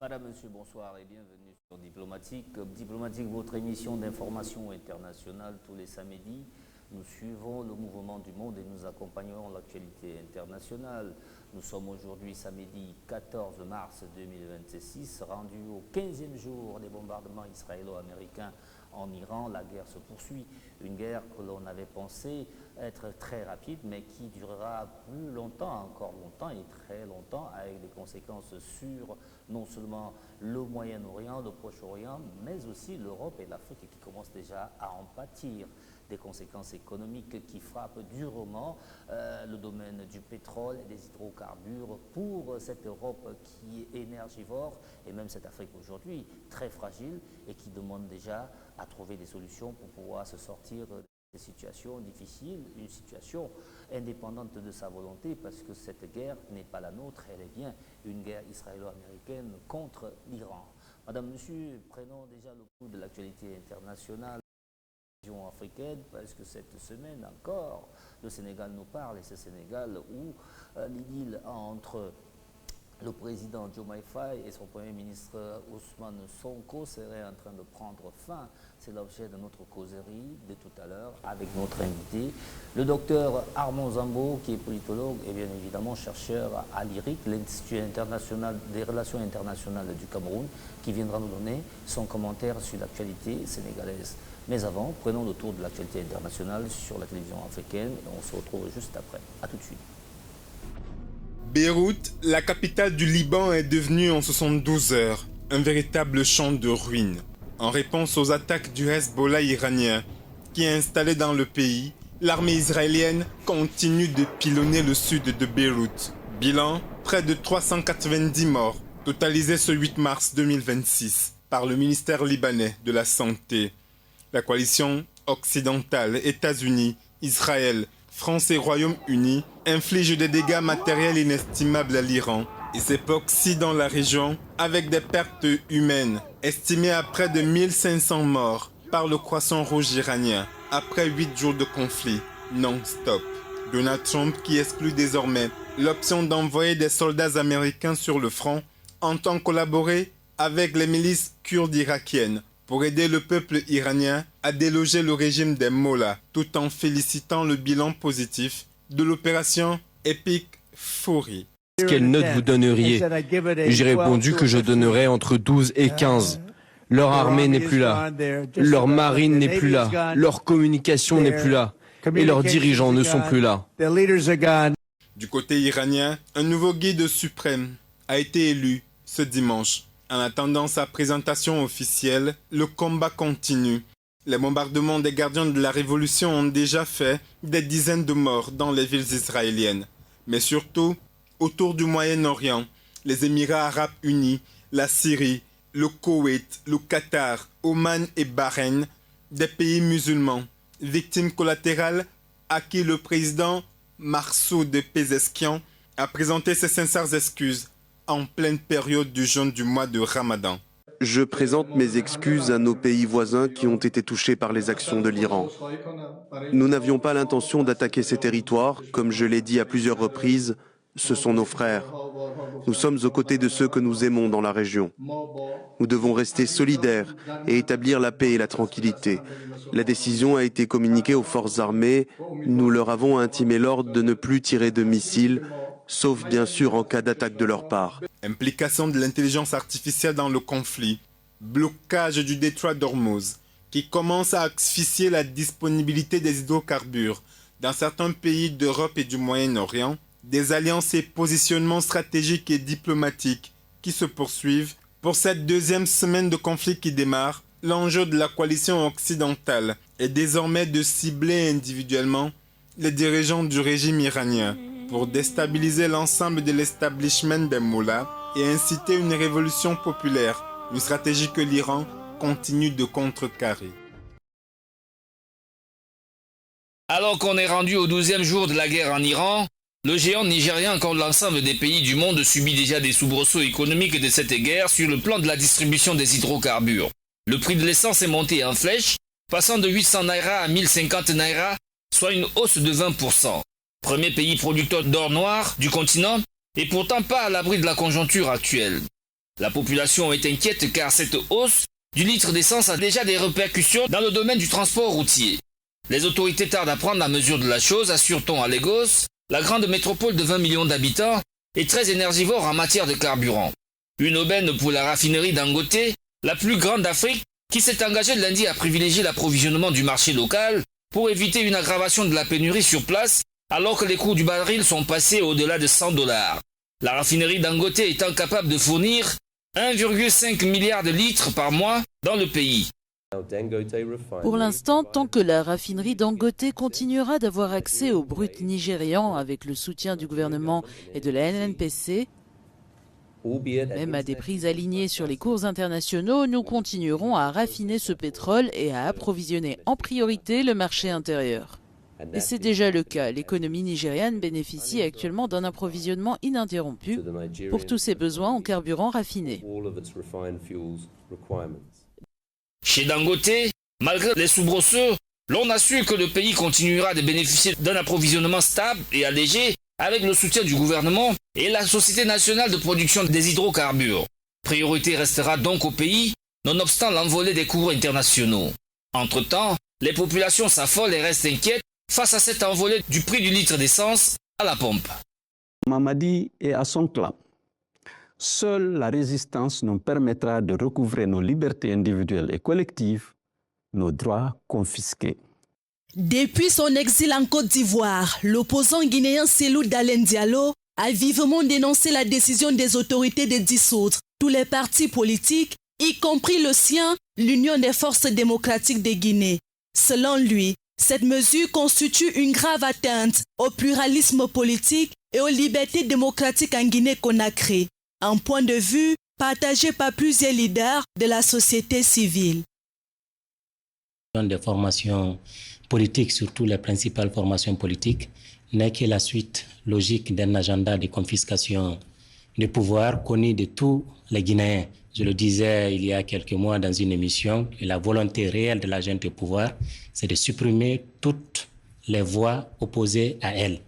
Madame, Monsieur, bonsoir et bienvenue sur Diplomatique. Diplomatique, votre émission d'information internationale tous les samedis. Nous suivons le mouvement du monde et nous accompagnons l'actualité internationale. Nous sommes aujourd'hui samedi 14 mars 2026, rendu au 15e jour des bombardements israélo-américains en Iran. La guerre se poursuit, une guerre que l'on avait pensé être très rapide, mais qui durera plus longtemps, encore longtemps et très longtemps, avec des conséquences sur non seulement le Moyen-Orient, le Proche-Orient, mais aussi l'Europe et l'Afrique qui commencent déjà à en pâtir. Des conséquences économiques qui frappent durement le domaine du pétrole et des hydrocarbures pour cette Europe qui est énergivore et même cette Afrique aujourd'hui très fragile et qui demande déjà à trouver des solutions pour pouvoir se sortir des situations difficiles, une situation indépendante de sa volonté parce que cette guerre n'est pas la nôtre, elle est bien une guerre israélo-américaine contre l'Iran. Madame, Monsieur, prenons déjà le pouls de l'actualité internationale africaine, parce que cette semaine encore, le Sénégal nous parle, et c'est Sénégal où l'idylle entre le président Diomaye Faye et son premier ministre Ousmane Sonko serait en train de prendre fin. C'est l'objet de notre causerie de tout à l'heure avec notre invité, le docteur Armand Zambo, qui est politologue et bien évidemment chercheur à l'IRIC, l'Institut international des relations internationales du Cameroun, qui viendra nous donner son commentaire sur l'actualité sénégalaise. Mais avant, prenons le tour de l'actualité internationale sur la télévision africaine et on se retrouve juste après. A tout de suite. Beyrouth, la capitale du Liban, est devenue en 72 heures un véritable champ de ruines. En réponse aux attaques du Hezbollah iranien qui est installé dans le pays, l'armée israélienne continue de pilonner le sud de Beyrouth. Bilan, près de 390 morts, totalisés ce 8 mars 2026 par le ministère libanais de la Santé. La coalition occidentale, États-Unis, Israël, France et Royaume-Uni inflige des dégâts matériels inestimables à l'Iran et ses proxys dans la région avec des pertes humaines estimées à près de 1500 morts par le Croissant Rouge iranien après 8 jours de conflit non-stop. Donald Trump, qui exclut désormais l'option d'envoyer des soldats américains sur le front, entend collaborer avec les milices kurdes irakiennes pour aider le peuple iranien à déloger le régime des mollahs, tout en félicitant le bilan positif de l'opération Epic Fury. Quelle note vous donneriez? J'ai répondu que je donnerais entre 12 et 15. Leur armée n'est plus là, leur marine n'est plus là, leur communication n'est plus là, et leurs dirigeants ne sont plus là. Du côté iranien, un nouveau guide suprême a été élu ce dimanche. En attendant sa présentation officielle, le combat continue. Les bombardements des gardiens de la révolution ont déjà fait des dizaines de morts dans les villes israéliennes. Mais surtout, autour du Moyen-Orient, les Émirats arabes unis, la Syrie, le Koweït, le Qatar, Oman et Bahreïn, des pays musulmans, victimes collatérales à qui le président Massoud Pezeshkian a présenté ses sincères excuses en pleine période du jeûne du mois de Ramadan. Je présente mes excuses à nos pays voisins qui ont été touchés par les actions de l'Iran. Nous n'avions pas l'intention d'attaquer ces territoires, comme je l'ai dit à plusieurs reprises, ce sont nos frères. Nous sommes aux côtés de ceux que nous aimons dans la région. Nous devons rester solidaires et établir la paix et la tranquillité. La décision a été communiquée aux forces armées. Nous leur avons intimé l'ordre de ne plus tirer de missiles, sauf bien sûr en cas d'attaque de leur part. Implication de l'intelligence artificielle dans le conflit, blocage du détroit d'Ormuz, qui commence à asphyxier la disponibilité des hydrocarbures dans certains pays d'Europe et du Moyen-Orient, des alliances et positionnements stratégiques et diplomatiques qui se poursuivent. Pour cette deuxième semaine de conflit qui démarre, l'enjeu de la coalition occidentale est désormais de cibler individuellement les dirigeants du régime iranien pour déstabiliser l'ensemble de l'establishment des mollahs et inciter une révolution populaire, une stratégie que l'Iran continue de contrecarrer. Alors qu'on est rendu au 12e jour de la guerre en Iran, le géant nigérien, comme l'ensemble des pays du monde, subit déjà des soubresauts économiques de cette guerre sur le plan de la distribution des hydrocarbures. Le prix de l'essence est monté en flèche, passant de 800 naira à 1050 naira, soit une hausse de 20%. Premier pays producteur d'or noir du continent, et pourtant pas à l'abri de la conjoncture actuelle. La population est inquiète car cette hausse du litre d'essence a déjà des répercussions dans le domaine du transport routier. Les autorités tardent à prendre la mesure de la chose, assure-t-on à Lagos, la grande métropole de 20 millions d'habitants est très énergivore en matière de carburant. Une aubaine pour la raffinerie Dangote, la plus grande d'Afrique, qui s'est engagée lundi à privilégier l'approvisionnement du marché local pour éviter une aggravation de la pénurie sur place alors que les coûts du baril sont passés au-delà de $100. La raffinerie Dangote étant capable de fournir 1,5 milliard de litres par mois dans le pays. Pour l'instant, tant que la raffinerie Dangote continuera d'avoir accès au brut nigérian avec le soutien du gouvernement et de la NNPC, même à des prix alignés sur les cours internationaux, nous continuerons à raffiner ce pétrole et à approvisionner en priorité le marché intérieur. Et c'est déjà le cas. L'économie nigériane bénéficie actuellement d'un approvisionnement ininterrompu pour tous ses besoins en carburant raffiné. Chez Dangote, malgré les soubresauts, l'on assure que le pays continuera de bénéficier d'un approvisionnement stable et allégé avec le soutien du gouvernement et la Société nationale de production des hydrocarbures. Priorité restera donc au pays, nonobstant l'envolée des cours internationaux. Entre-temps, les populations s'affolent et restent inquiètes face à cette envolée du prix du litre d'essence à la pompe. Mamadi est à son clan. Seule la résistance nous permettra de recouvrer nos libertés individuelles et collectives, nos droits confisqués. Depuis son exil en Côte d'Ivoire, l'opposant guinéen Cellou Dalein Diallo a vivement dénoncé la décision des autorités de dissoudre tous les partis politiques, y compris le sien, l'Union des forces démocratiques de Guinée. Selon lui, cette mesure constitue une grave atteinte au pluralisme politique et aux libertés démocratiques en Guinée-Conakry. Un point de vue partagé par plusieurs leaders de la société civile. Des formations politiques, surtout les principales formations politiques, n'est que la suite logique d'un agenda de confiscation de pouvoir connu de tous les Guinéens. Je le disais il y a quelques mois dans une émission, que la volonté réelle de la junte au pouvoir, c'est de supprimer toutes les voix opposées à elle.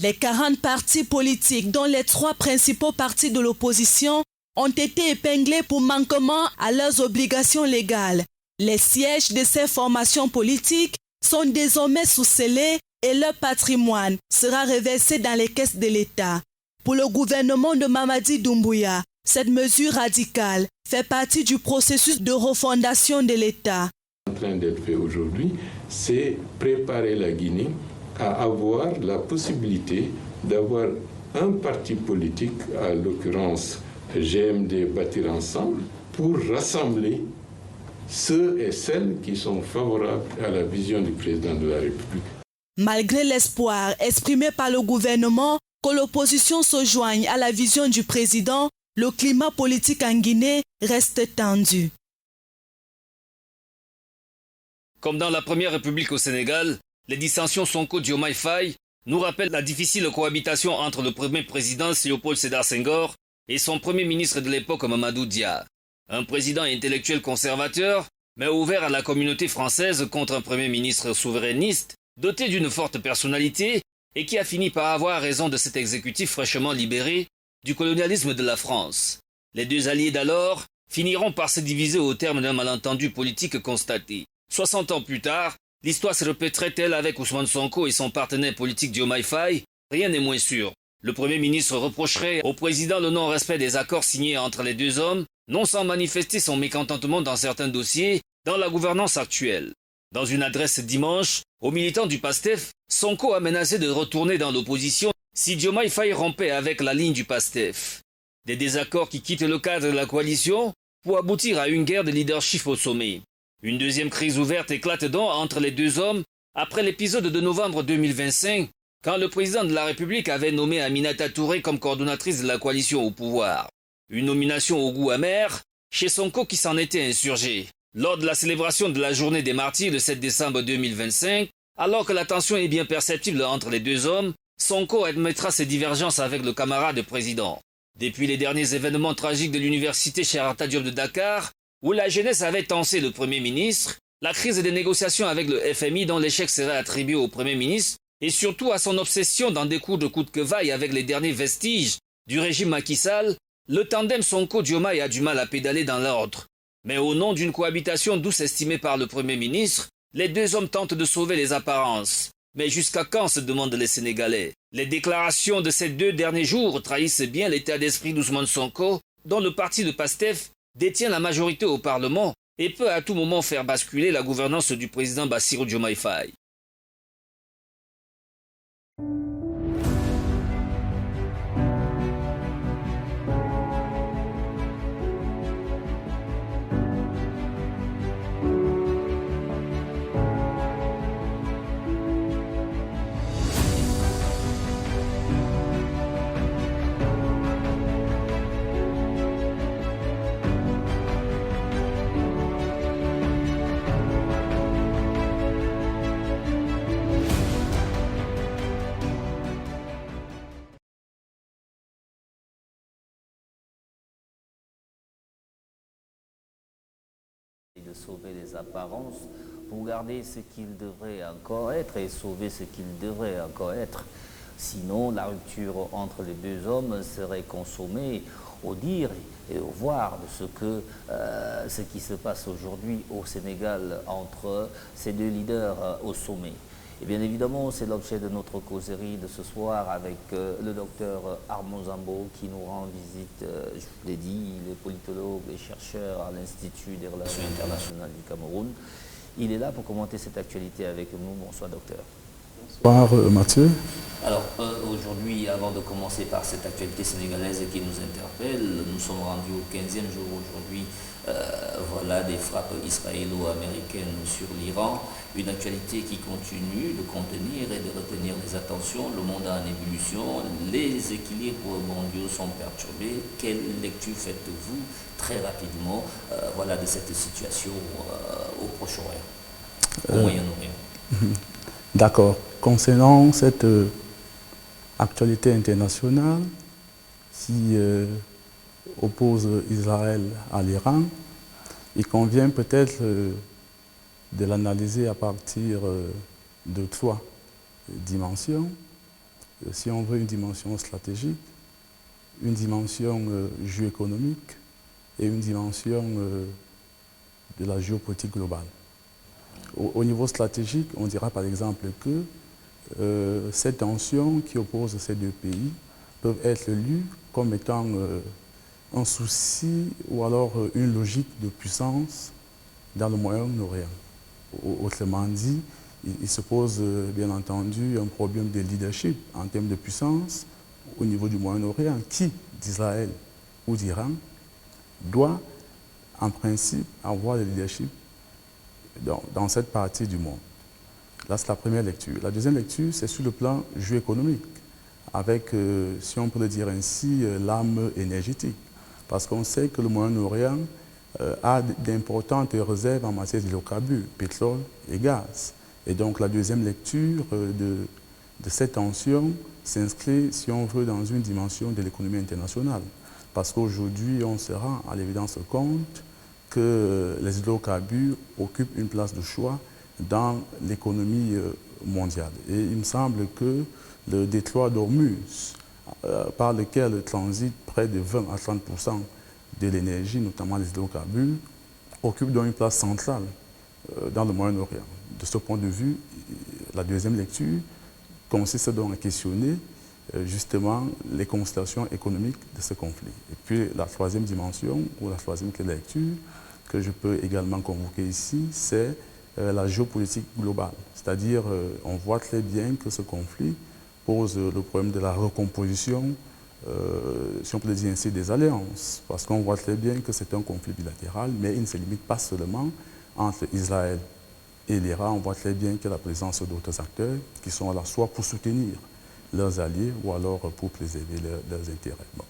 Les 40 partis politiques, dont les 3 principaux partis de l'opposition, ont été épinglés pour manquement à leurs obligations légales. Les sièges de ces formations politiques sont désormais sous scellés et leur patrimoine sera reversé dans les caisses de l'État. Pour le gouvernement de Mamadi Doumbouya, cette mesure radicale fait partie du processus de refondation de l'État. Ce qui est en train d'être fait aujourd'hui, c'est préparer la Guinée à avoir la possibilité d'avoir un parti politique, à l'occurrence GMD Bâtir Ensemble, pour rassembler ceux et celles qui sont favorables à la vision du président de la République. Malgré l'espoir exprimé par le gouvernement que l'opposition se joigne à la vision du président, le climat politique en Guinée reste tendu. Comme dans la première République au Sénégal, les dissensions Sonko-Diomaye Faye nous rappellent la difficile cohabitation entre le premier président Léopold Sédar Senghor et son premier ministre de l'époque Mamadou Dia. Un président intellectuel conservateur, mais ouvert à la communauté française contre un premier ministre souverainiste, doté d'une forte personnalité et qui a fini par avoir raison de cet exécutif fraîchement libéré du colonialisme de la France. Les deux alliés d'alors finiront par se diviser au terme d'un malentendu politique constaté. 60 ans plus tard, l'histoire se répéterait-elle avec Ousmane Sonko et son partenaire politique Diomaye Faye? Rien n'est moins sûr. Le Premier ministre reprocherait au président le non-respect des accords signés entre les deux hommes, non sans manifester son mécontentement dans certains dossiers dans la gouvernance actuelle. Dans une adresse dimanche, aux militants du PASTEF, Sonko a menacé de retourner dans l'opposition si Diomaye Faye rompait avec la ligne du PASTEF. Des désaccords qui quittent le cadre de la coalition pour aboutir à une guerre de leadership au sommet. Une deuxième crise ouverte éclate donc entre les deux hommes après l'épisode de novembre 2025, quand le président de la République avait nommé Aminata Touré comme coordonnatrice de la coalition au pouvoir. Une nomination au goût amer chez Sonko qui s'en était insurgé. Lors de la célébration de la journée des martyrs le 7 décembre 2025, alors que la tension est bien perceptible entre les deux hommes, Sonko admettra ses divergences avec le camarade président. Depuis les derniers événements tragiques de l'université Cheikh Anta Diop de Dakar, où la jeunesse avait tensé le Premier ministre, la crise des négociations avec le FMI dont l'échec serait attribué au Premier ministre, et surtout à son obsession d'en découdre coûte que vaille avec les derniers vestiges du régime Macky Sall, le tandem Sonko-Diomaye a du mal à pédaler dans l'ordre. Mais au nom d'une cohabitation douce estimée par le Premier ministre, les deux hommes tentent de sauver les apparences. Mais jusqu'à quand, se demandent les Sénégalais? Les déclarations de ces 2 derniers jours trahissent bien l'état d'esprit d'Ousmane Sonko, dont le parti de PASTEF détient la majorité au Parlement et peut à tout moment faire basculer la gouvernance du président Bassirou Diomaye Faye. De sauver les apparences pour garder ce qu'il devrait encore être et sauver ce qu'il devrait encore être. Sinon, la rupture entre les deux hommes serait consommée au dire et au voir de ce qui se passe aujourd'hui au Sénégal entre ces deux leaders au sommet. Et bien évidemment, c'est l'objet de notre causerie de ce soir avec le docteur Armand Zambo qui nous rend visite, je vous l'ai dit, il est politologue et chercheur à l'Institut des relations internationales du Cameroun. Il est là pour commenter cette actualité avec nous. Bonsoir docteur. Bonsoir Mathieu. Alors aujourd'hui, avant de commencer par cette actualité sénégalaise qui nous interpelle, nous sommes rendus au 15e jour aujourd'hui voilà, des frappes israélo-américaines sur l'Iran. Une actualité qui continue de contenir et de retenir les attentions. Le monde est en ébullition, les équilibres mondiaux sont perturbés. Quelle lecture faites-vous très rapidement voilà, de cette situation au Proche-Orient, au Moyen-Orient? D'accord. Concernant cette actualité internationale qui oppose Israël à l'Iran, il convient peut-être de l'analyser à partir de 3 dimensions. Si on veut une dimension stratégique, une dimension géoéconomique et une dimension de la géopolitique globale. Au niveau stratégique, on dira par exemple que ces tensions qui opposent ces 2 pays peuvent être lues comme étant un souci ou alors une logique de puissance dans le Moyen-Orient. Autrement dit, il se pose bien entendu un problème de leadership en termes de puissance au niveau du Moyen-Orient. Qui d'Israël ou d'Iran doit en principe avoir le leadership dans cette partie du monde? Là, c'est la première lecture. La deuxième lecture, c'est sur le plan géoéconomique, avec, si on peut le dire ainsi, l'âme énergétique. Parce qu'on sait que le Moyen-Orient a d'importantes réserves en matière d'hydrocarbures, pétrole et gaz. Et donc, la deuxième lecture de cette tension s'inscrit, si on veut, dans une dimension de l'économie internationale. Parce qu'aujourd'hui, on se rend à l'évidence compte que les hydrocarbures occupent une place de choix dans l'économie mondiale. Et il me semble que le détroit d'Ormuz, par lequel transite près de 20 à 30% de l'énergie, notamment les hydrocarbures, occupe donc une place centrale dans le Moyen-Orient. De ce point de vue, la deuxième lecture consiste donc à questionner justement les constellations économiques de ce conflit. Et puis la troisième dimension, ou la troisième clé de lecture, que je peux également convoquer ici, c'est la géopolitique globale. C'est-à-dire, on voit très bien que ce conflit pose le problème de la recomposition, si on peut le dire ainsi, des alliances. Parce qu'on voit très bien que c'est un conflit bilatéral, mais il ne se limite pas seulement entre Israël et l'Iran. On voit très bien qu'il y a la présence d'autres acteurs qui sont là soit pour soutenir leurs alliés ou alors pour préserver leurs intérêts. Bon,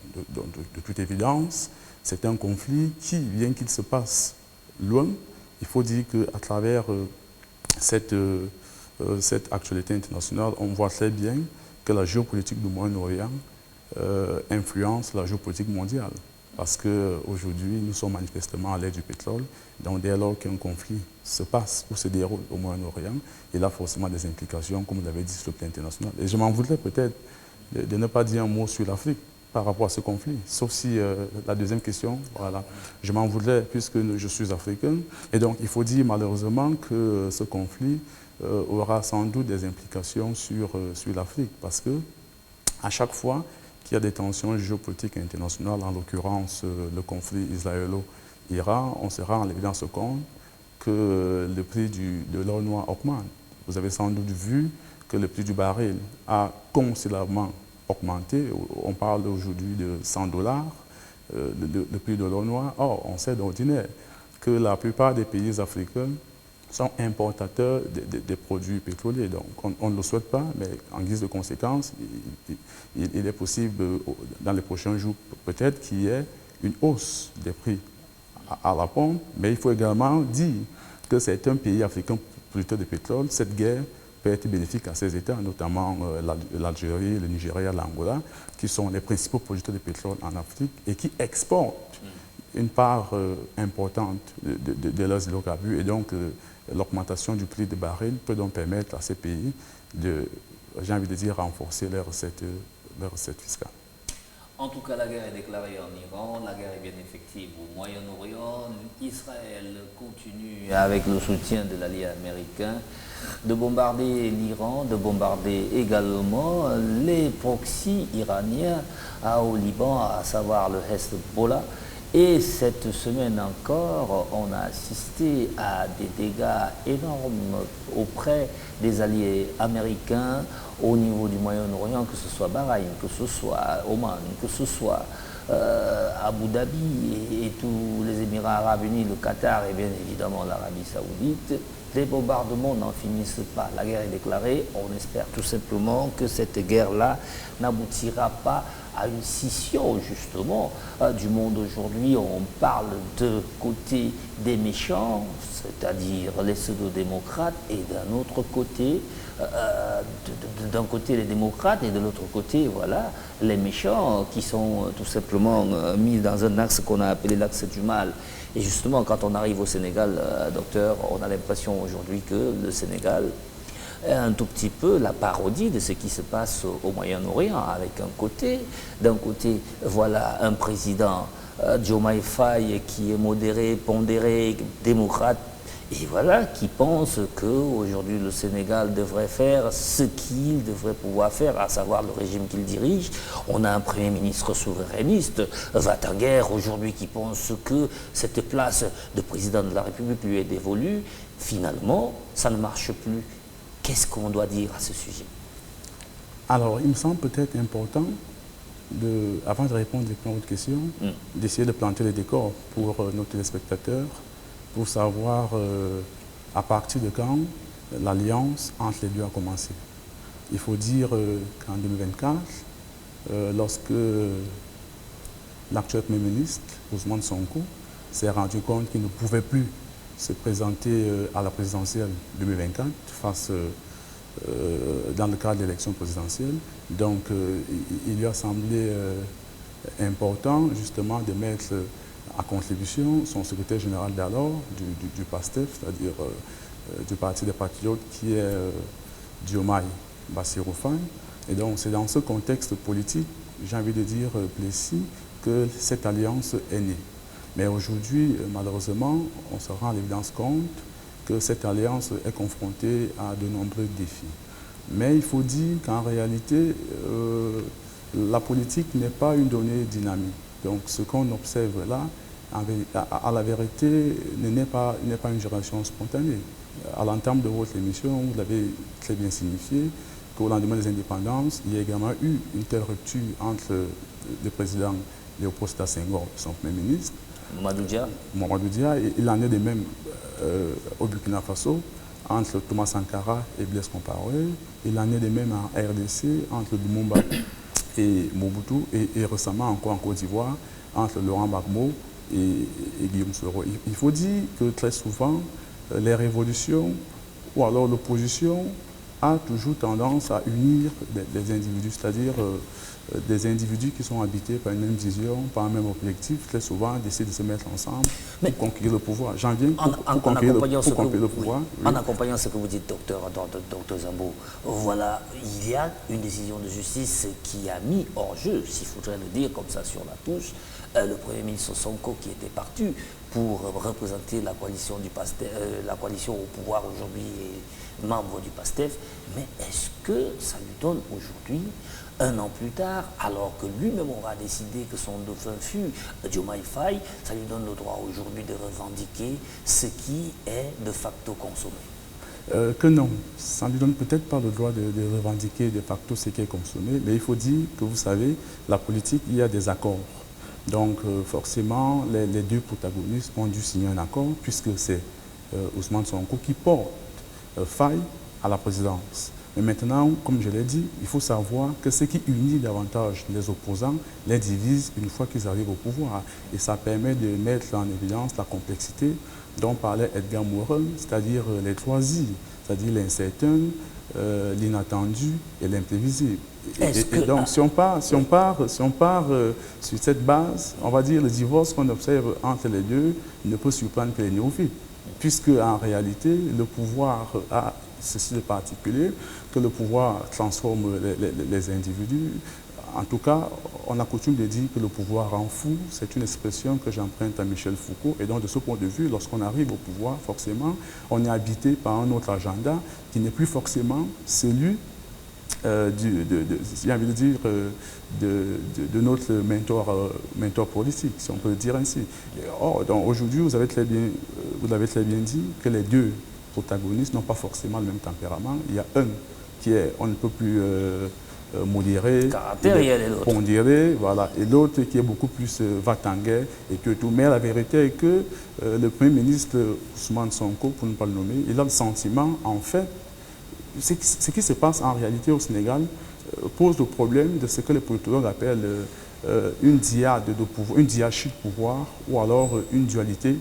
de toute évidence, c'est un conflit qui, bien qu'il se passe loin, il faut dire qu'à travers cette actualité internationale, on voit très bien que la géopolitique du Moyen-Orient influence la géopolitique mondiale. Parce qu'aujourd'hui, nous sommes manifestement à l'ère du pétrole. Donc, dès lors qu'un conflit se passe ou se déroule au Moyen-Orient, il a forcément des implications, comme vous l'avez dit, sur le plan international. Et je m'en voudrais peut-être de ne pas dire un mot sur l'Afrique. par rapport à ce conflit. Sauf si la deuxième question, voilà, je m'en voudrais puisque je suis africain. Et donc, il faut dire malheureusement que ce conflit aura sans doute des implications sur l'Afrique parce que à chaque fois qu'il y a des tensions géopolitiques internationales, en l'occurrence le conflit israélo-iran, on se rend en évidence compte que le prix de l'or noir augmente. Vous avez sans doute vu que le prix du baril a considérablement augmenté. On parle aujourd'hui de $100, le prix de l'or noir. Or, on sait d'ordinaire que la plupart des pays africains sont importateurs des produits pétroliers. Donc, on ne le souhaite pas, mais en guise de conséquence, il est possible, dans les prochains jours, peut-être qu'il y ait une hausse des prix à la pompe. Mais il faut également dire que c'est un pays africain producteur de pétrole. Cette guerre peut être bénéfique à ces États, notamment l'Algérie, le Nigeria, l'Angola, qui sont les principaux producteurs de pétrole en Afrique et qui exportent une part importante de leurs hydrocarbures. Et donc, l'augmentation du prix des barils peut donc permettre à ces pays de, j'ai envie de dire, renforcer leurs recettes fiscales. En tout cas, la guerre est déclarée en Iran, la guerre est bien effective au Moyen-Orient. Israël continue, avec le soutien de l'allié américain, de bombarder l'Iran, de bombarder également les proxys iraniens au Liban, à savoir le Hezbollah. Et cette semaine encore, on a assisté à des dégâts énormes auprès des alliés américains au niveau du Moyen-Orient, que ce soit Bahreïn, que ce soit Oman, que ce soit Abu Dhabi et tous les Émirats arabes unis, le Qatar et bien évidemment l'Arabie saoudite. Les bombardements n'en finissent pas. La guerre est déclarée. On espère tout simplement que cette guerre-là n'aboutira pas à une scission justement du monde aujourd'hui. On parle de côté des méchants, c'est-à-dire les pseudo-démocrates, et d'un autre côté, d'un côté les démocrates et de l'autre côté, voilà, les méchants qui sont tout simplement mis dans un axe qu'on a appelé l'axe du mal. Et justement, quand on arrive au Sénégal, docteur, on a l'impression aujourd'hui que le Sénégal est un tout petit peu la parodie de ce qui se passe au Moyen-Orient, avec d'un côté, voilà, un président, Diomaye Faye, qui est modéré, pondéré, démocrate, et voilà, qui pense qu'aujourd'hui le Sénégal devrait faire ce qu'il devrait pouvoir faire, à savoir le régime qu'il dirige. On a un Premier ministre souverainiste, Vattenguer, aujourd'hui, qui pense que cette place de président de la République lui est dévolue. Finalement, ça ne marche plus. Qu'est-ce qu'on doit dire à ce sujet? Alors, il me semble peut-être important, avant de répondre à votre question, d'essayer de planter les décors pour nos téléspectateurs, pour savoir à partir de quand l'alliance entre les deux a commencé. Il faut dire qu'en 2024, lorsque l'actuel Premier ministre, Ousmane Sonko, s'est rendu compte qu'il ne pouvait plus se présenter à la présidentielle 2024 dans le cadre de l'élection présidentielle. Donc, il lui a semblé important justement de mettre à contribution son secrétaire général d'alors, du PASTEF, c'est-à-dire du Parti des Patriotes, qui est Diomaye Bassirou Faye. Et donc, c'est dans ce contexte politique, j'ai envie de dire précis, que cette alliance est née. Mais aujourd'hui, malheureusement, on se rend à l'évidence compte que cette alliance est confrontée à de nombreux défis. Mais il faut dire qu'en réalité, la politique n'est pas une donnée dynamique. Donc ce qu'on observe là, à la vérité, n'est pas une génération spontanée. À l'entame de votre émission, vous l'avez très bien signifié, qu'au lendemain des indépendances, il y a également eu une telle rupture entre le président Léopold Sédar Senghor et son Premier ministre, Mamadou Dia, et il en est de même au Burkina Faso, entre Thomas Sankara et Blaise Compaoré. Il en est de même en RDC, entre Lumumba et Mobutu, et récemment encore en Côte d'Ivoire, entre Laurent Gbagbo et Guillaume Soro. Il faut dire que très souvent, les révolutions ou alors l'opposition a toujours tendance à unir des individus, c'est-à-dire des individus qui sont habités par une même vision, par un même objectif, très souvent décident de se mettre ensemble pour conquérir le pouvoir. J'en viens pour conquérir le pouvoir. Oui. En accompagnant ce que vous dites, docteur Zambo, voilà, il y a une décision de justice qui a mis hors jeu, s'il faudrait le dire comme ça sur la touche, le Premier ministre Sonko qui était parti pour représenter la coalition du PASTEF, la coalition au pouvoir aujourd'hui et membre du PASTEF. Mais est-ce que ça lui donne aujourd'hui, un an plus tard, alors que lui-même aura décidé que son dauphin fut Diomaye Faye, ça lui donne le droit aujourd'hui de revendiquer ce qui est de facto consommé? Que non, ça ne lui donne peut-être pas le droit de revendiquer de facto ce qui est consommé, mais il faut dire que vous savez, la politique, il y a des accords. Donc forcément, les deux protagonistes ont dû signer un accord, puisque c'est Ousmane Sonko qui porte Faye à la présidence. Mais maintenant, comme je l'ai dit, il faut savoir que ce qui unit davantage les opposants les divise une fois qu'ils arrivent au pouvoir. Et ça permet de mettre en évidence la complexité dont parlait Edgar Morin, c'est-à-dire les trois I, c'est-à-dire l'incertain, l'inattendu et l'imprévisible. Et donc, si on part sur cette base, on va dire le divorce qu'on observe entre les deux ne peut surprendre que les néophytes, puisque en réalité, le pouvoir a ceci de particulier, que le pouvoir transforme les individus. En tout cas, on a coutume de dire que le pouvoir rend fou. C'est une expression que j'emprunte à Michel Foucault. Et donc, de ce point de vue, lorsqu'on arrive au pouvoir, forcément, on est habité par un autre agenda qui n'est plus forcément celui j'ai envie de dire, de notre mentor politique, si on peut le dire ainsi. Or, aujourd'hui, vous l'avez très bien dit, que les deux protagonistes n'ont pas forcément le même tempérament. Il y a un qui est, on ne peut plus modéré, pondéré, voilà, et l'autre qui est beaucoup plus va-t-en-guerre et que tout. Mais la vérité est que le Premier ministre Ousmane Sonko, pour ne pas le nommer, il a le sentiment, en fait, ce qui se passe en réalité au Sénégal pose le problème de ce que les politologues appellent une diade de pouvoir, une diachie de pouvoir, ou alors une dualité,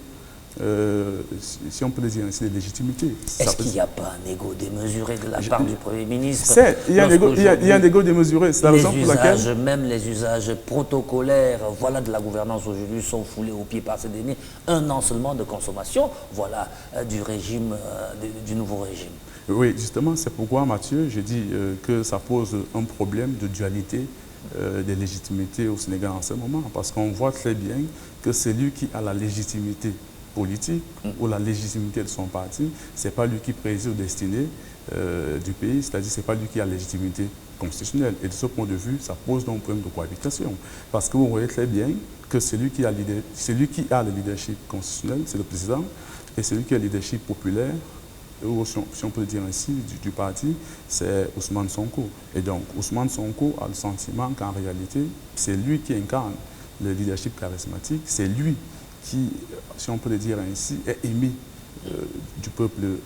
si on peut le dire ainsi, de légitimité. Est-ce qu'il n'y a pas un ego démesuré de la part du Premier ministre? Il y a un ego démesuré, c'est la raison pour laquelle... Même les usages protocolaires voilà, de la gouvernance aujourd'hui sont foulés aux pieds par ces derniers. Un an seulement de consommation, voilà, du régime, du nouveau régime. Oui, justement, c'est pourquoi, Mathieu, je dis que ça pose un problème de dualité de légitimité au Sénégal en ce moment, parce qu'on voit très bien que celui qui a la légitimité politique ou la légitimité de son parti, ce n'est pas lui qui préside aux destinées du pays, c'est-à-dire ce n'est pas lui qui a la légitimité constitutionnelle. Et de ce point de vue, ça pose donc un problème de cohabitation. Parce que vous voyez très bien que celui qui a le leadership constitutionnel, c'est le président, et celui qui a le leadership populaire, ou si on peut le dire ainsi, du parti, c'est Ousmane Sonko. Et donc, Ousmane Sonko a le sentiment qu'en réalité, c'est lui qui incarne le leadership charismatique, c'est lui qui, si on peut le dire ainsi, est aimé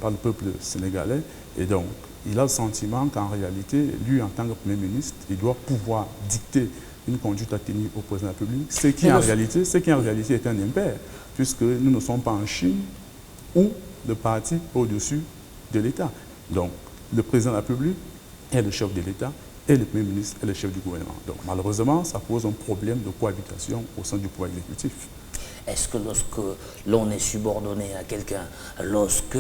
par le peuple sénégalais. Et donc, il a le sentiment qu'en réalité, lui, en tant que Premier ministre, il doit pouvoir dicter une conduite à tenir au président de la République, ce qui en réalité est un impair, puisque nous ne sommes pas en Chine où le parti au-dessus de l'État. Donc, le président de la République est le chef de l'État et le Premier ministre est le chef du gouvernement. Donc, malheureusement, ça pose un problème de cohabitation au sein du pouvoir exécutif. Est-ce que lorsque l'on est subordonné à quelqu'un, lorsque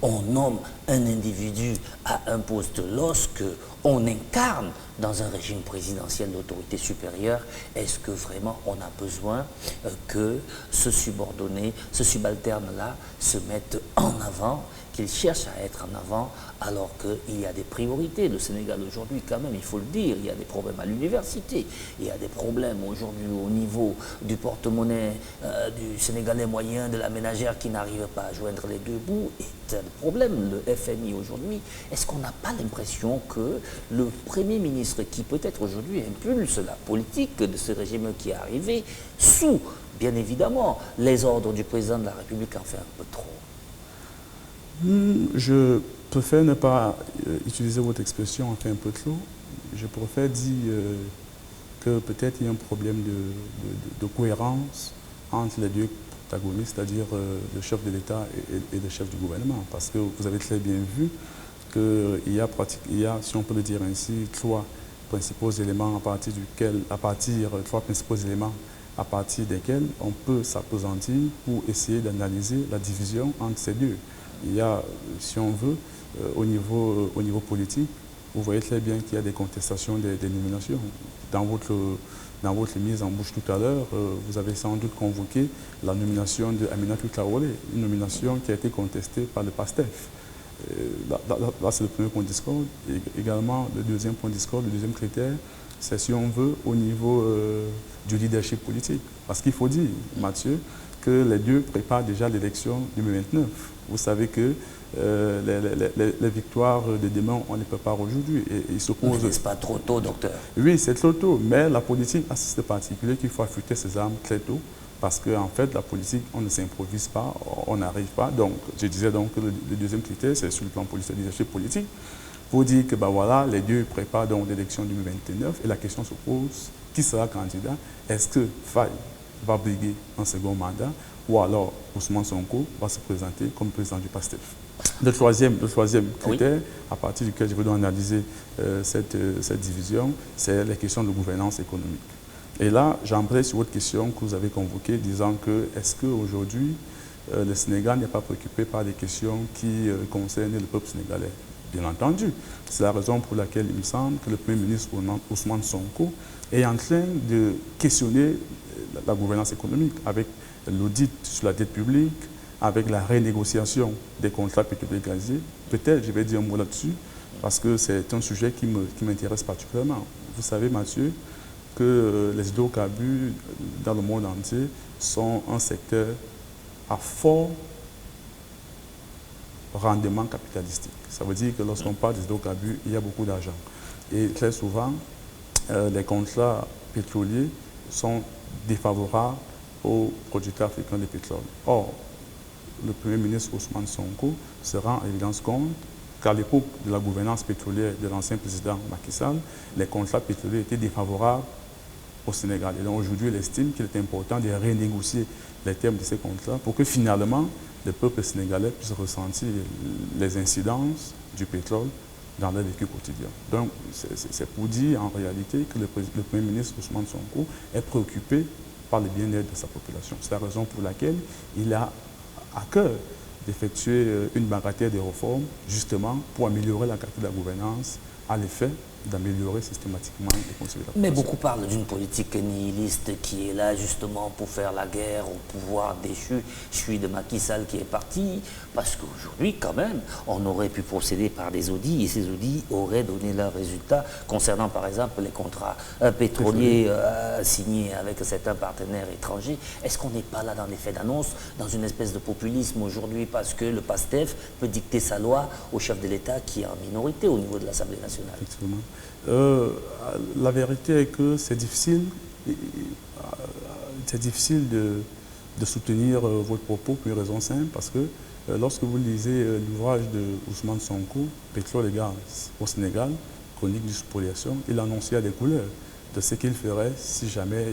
on nomme un individu à un poste, lorsque on incarne dans un régime présidentiel d'autorité supérieure, est-ce que vraiment on a besoin que ce subordonné, ce subalterne-là se mette en avant, qu'il cherche à être en avant alors qu'il y a des priorités. Le Sénégal aujourd'hui, quand même, il faut le dire, il y a des problèmes à l'université, il y a des problèmes aujourd'hui au niveau du porte-monnaie du Sénégalais moyen, de la ménagère qui n'arrive pas à joindre les deux bouts, et c'est le problème, le FMI aujourd'hui. Est-ce qu'on n'a pas l'impression que le Premier ministre, qui peut-être aujourd'hui impulse la politique de ce régime qui est arrivé, sous, bien évidemment, les ordres du président de la République, en fait un peu trop? Je préfère ne pas utiliser votre expression en fait un peu trop. Je préfère dire que peut-être il y a un problème de cohérence entre les deux protagonistes, c'est-à-dire le chef de l'État et le chef du gouvernement. Parce que vous avez très bien vu qu'il y a, si on peut le dire ainsi, trois principaux éléments trois principaux éléments à partir desquels on peut s'appesantir pour essayer d'analyser la division entre ces deux. Il y a, si on veut, au niveau politique, vous voyez très bien qu'il y a des contestations des nominations. Dans votre mise en bouche tout à l'heure, vous avez sans doute convoqué la nomination de Aminatou Traoré, une nomination qui a été contestée par le PASTEF. Là c'est le premier point de discorde. Et également, le deuxième point de discorde, le deuxième critère, c'est, si on veut, au niveau du leadership politique. Parce qu'il faut dire, Mathieu, que les deux préparent déjà l'élection du 29. Vous savez que les victoires de demain, on les prépare aujourd'hui. Et il s'oppose. N'est-ce pas trop tôt, docteur? Oui, c'est trop tôt. Mais la politique a ce particulier qu'il faut affûter ses armes très tôt. Parce qu'en fait, la politique, on ne s'improvise pas, on n'arrive pas. Donc, je disais donc que le deuxième critère, c'est sur le plan politique, leadership politique. Pour dire que voilà, les deux préparent donc l'élection du 29. Et la question se pose, qui sera candidat? Est-ce que Faye va briguer un second mandat, ou alors Ousmane Sonko va se présenter comme président du PASTEF? Le troisième critère, à partir duquel je veux donc analyser cette division, c'est les questions de gouvernance économique. Et là, j'embraye sur votre question que vous avez convoquée, disant que est-ce qu'aujourd'hui, le Sénégal n'est pas préoccupé par des questions qui concernent le peuple sénégalais? Bien entendu. C'est la raison pour laquelle il me semble que le Premier ministre Ousmane Sonko est en train de questionner la gouvernance économique avec l'audit sur la dette publique, avec la renégociation des contrats pétroliers gaziers. Peut-être, je vais dire un mot là-dessus, parce que c'est un sujet qui m'intéresse particulièrement. Vous savez, Mathieu, que les hydrocarbures dans le monde entier sont un secteur à fort rendement capitalistique. Ça veut dire que lorsqu'on parle des hydrocarbures, il y a beaucoup d'argent. Et très souvent, les contrats pétroliers sont défavorables aux producteurs africains de pétrole. Or, le Premier ministre Ousmane Sonko se rend à évidence compte qu'à l'époque de la gouvernance pétrolière de l'ancien président Macky Sall, les contrats pétroliers étaient défavorables au Sénégal. Et donc aujourd'hui, il estime qu'il est important de renégocier les termes de ces contrats pour que finalement, le peuple sénégalais puisse ressentir les incidences du pétrole dans leur vécu quotidien. Donc, c'est pour dire en réalité que le Premier ministre Ousmane Sonko est préoccupé par le bien-être de sa population. C'est la raison pour laquelle il a à cœur d'effectuer une bagatelle de réformes, justement pour améliorer la qualité de la gouvernance, à l'effet d'améliorer systématiquement les conditions de la population. Mais beaucoup parlent d'une politique nihiliste qui est là justement pour faire la guerre au pouvoir déchu, celui de Macky Sall qui est parti, parce qu'aujourd'hui quand même, on aurait pu procéder par des audits et ces audits auraient donné leurs résultats concernant par exemple les contrats pétroliers signés avec certains partenaires étrangers. Est-ce qu'on n'est pas là dans l'effet d'annonce, dans une espèce de populisme aujourd'hui parce que le PASTEF peut dicter sa loi au chef de l'État qui est en minorité au niveau de l'Assemblée nationale? Effectivement. La vérité est que c'est difficile de soutenir votre propos pour une raison simple, parce que lorsque vous lisez l'ouvrage de Ousmane Sonko, Pétrole et gaz au Sénégal, chronique de spoliation, il annonçait à des couleurs de ce qu'il ferait si jamais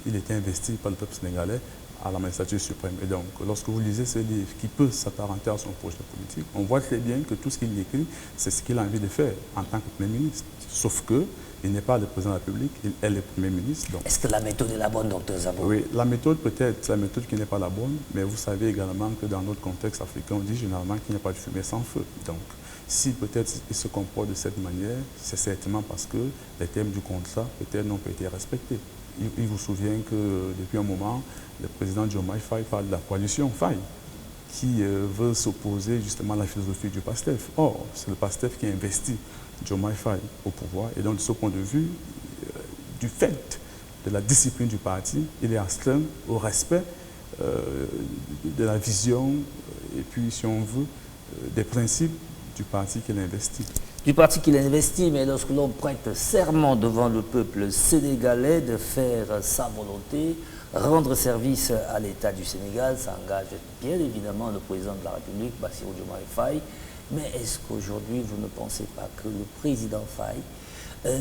il était investi par le peuple sénégalais à la magistrature suprême. Et donc, lorsque vous lisez ce livre qui peut s'apparenter à son projet politique, on voit très bien que tout ce qu'il écrit, c'est ce qu'il a envie de faire en tant que Premier ministre. Sauf qu'il n'est pas le président de la République, il est le Premier ministre. Est-ce que la méthode est la bonne, docteur Zabo? Oui, la méthode peut-être, c'est la méthode qui n'est pas la bonne, mais vous savez également que dans notre contexte africain, on dit généralement qu'il n'y a pas de fumée sans feu. Donc, si peut-être il se comporte de cette manière, c'est certainement parce que les termes du contrat peut-être n'ont pas été respectés. Il vous souvient que depuis un moment, le président Diomaye Faye parle de la coalition Faye, qui veut s'opposer justement à la philosophie du PASTEF. Or, c'est le PASTEF qui investit Diomaye Faye au pouvoir. Et donc, de ce point de vue, du fait de la discipline du parti, il est astreint au respect de la vision et puis, si on veut, des principes du parti qu'il investit. Du parti qu'il investit, mais lorsque l'on prête serment devant le peuple sénégalais de faire sa volonté, rendre service à l'État du Sénégal, ça engage bien évidemment le président de la République, Bassirou Diomaye Faye. Mais est-ce qu'aujourd'hui, vous ne pensez pas que le président Faye,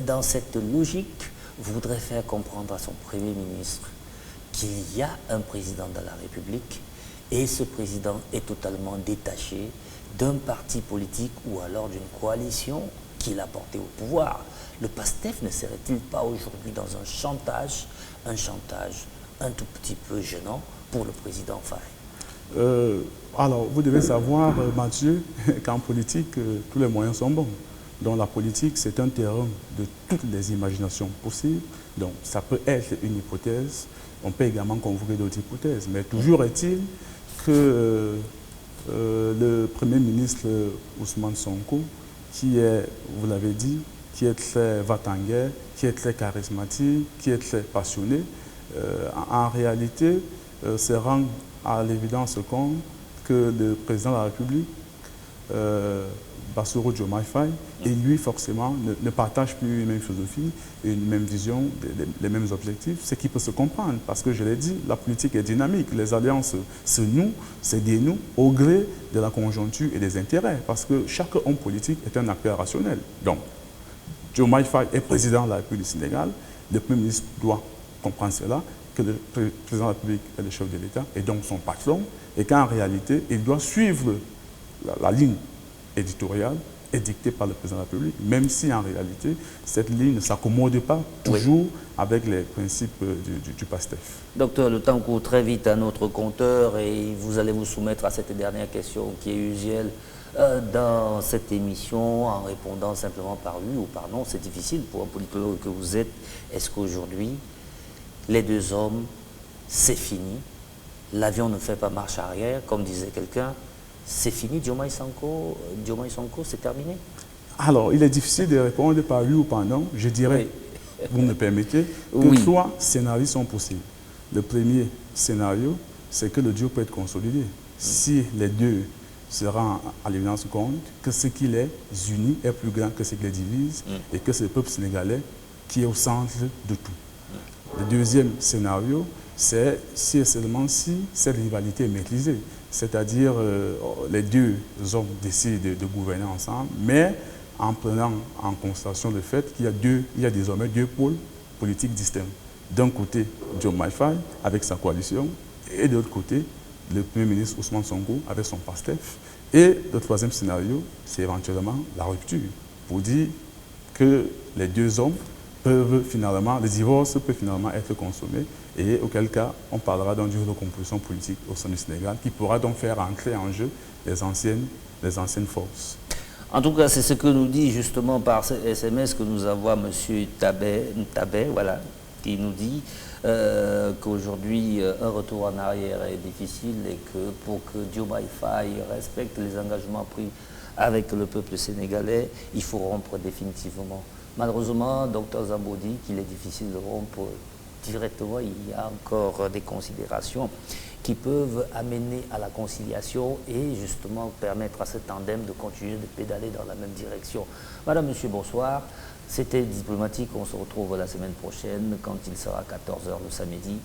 dans cette logique, voudrait faire comprendre à son Premier ministre qu'il y a un président de la République et ce président est totalement détaché d'un parti politique ou alors d'une coalition qu'il a porté au pouvoir. Le PASTEF ne serait-il pas aujourd'hui dans un chantage un tout petit peu gênant pour le président Faye? Alors, vous devez savoir, Mathieu, qu'en politique, tous les moyens sont bons. Donc la politique, c'est un terrain de toutes les imaginations possibles. Donc ça peut être une hypothèse, on peut également convoquer d'autres hypothèses. Mais toujours est-il que le Premier ministre Ousmane Sonko, qui est, vous l'avez dit, qui est très va-t-en-guerre, qui est très charismatique, qui est très passionné, en réalité, se rend à l'évidence compte que le président de la République, Bassirou Diomaye Faye, et lui forcément ne partage plus une même philosophie, une même vision, les mêmes objectifs, ce qui peut se comprendre, parce que je l'ai dit, la politique est dynamique, les alliances se nouent, se dénouent au gré de la conjoncture et des intérêts, parce que chaque homme politique est un acteur rationnel. Donc, Diomaye Faye est président de la République du Sénégal, le Premier ministre doit comprendre cela, que le président de la République est le chef de l'État et donc son patron, et qu'en réalité, il doit suivre la ligne éditoriale est dictée par le président de la République, même si en réalité, cette ligne ne s'accommode pas toujours avec les principes du PASTEF. Docteur, le temps court très vite à notre compteur et vous allez vous soumettre à cette dernière question qui est usuelle dans cette émission en répondant simplement par oui ou par non. C'est difficile pour un politologue que vous êtes. Est-ce qu'aujourd'hui, les deux hommes, c'est fini? L'avion ne fait pas marche arrière, comme disait quelqu'un. C'est fini, Diomaye Sonko, c'est terminé? Alors, il est difficile de répondre par oui ou par non. Je dirais, vous me permettez, que trois scénarios sont possibles. Le premier scénario, c'est que le duo peut être consolidé. Si les deux se rendent à l'évidence compte que ce qui les unit est plus grand que ce qui les divise et que c'est le peuple sénégalais qui est au centre de tout. Le deuxième scénario, c'est si et seulement si cette rivalité est maîtrisée. C'est-à-dire les deux hommes décident de gouverner ensemble, mais en prenant en considération le fait qu'il y a désormais deux pôles politiques distincts. D'un côté, Diomaye Faye avec sa coalition, et de l'autre côté, le Premier ministre Ousmane Sonko avec son PASTEF. Et le troisième scénario, c'est éventuellement la rupture, pour dire que les deux hommes peuvent finalement, le divorce peut finalement être consommé, et auquel cas, on parlera d'une recomposition politique au sein du Sénégal qui pourra donc faire entrer en jeu les anciennes forces. En tout cas, c'est ce que nous dit justement par ce SMS que nous envoie M. Tabet, voilà, qui nous dit qu'aujourd'hui, un retour en arrière est difficile et que pour que Diomaye Faye respecte les engagements pris avec le peuple sénégalais, il faut rompre définitivement. Malheureusement, Dr Zambo dit qu'il est difficile de rompre directement. Il y a encore des considérations qui peuvent amener à la conciliation et justement permettre à ce tandem de continuer de pédaler dans la même direction. Madame, Monsieur, bonsoir. C'était Diplomatique. On se retrouve la semaine prochaine quand il sera 14h le samedi.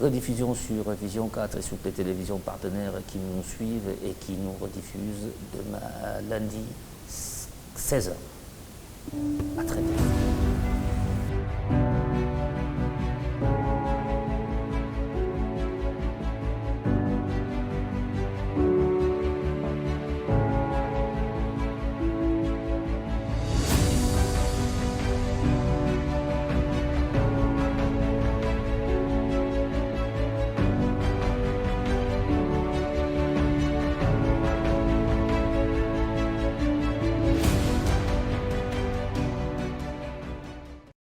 Rediffusion sur Vision 4 et sur les télévisions partenaires qui nous suivent et qui nous rediffusent demain lundi 16h. À très vite.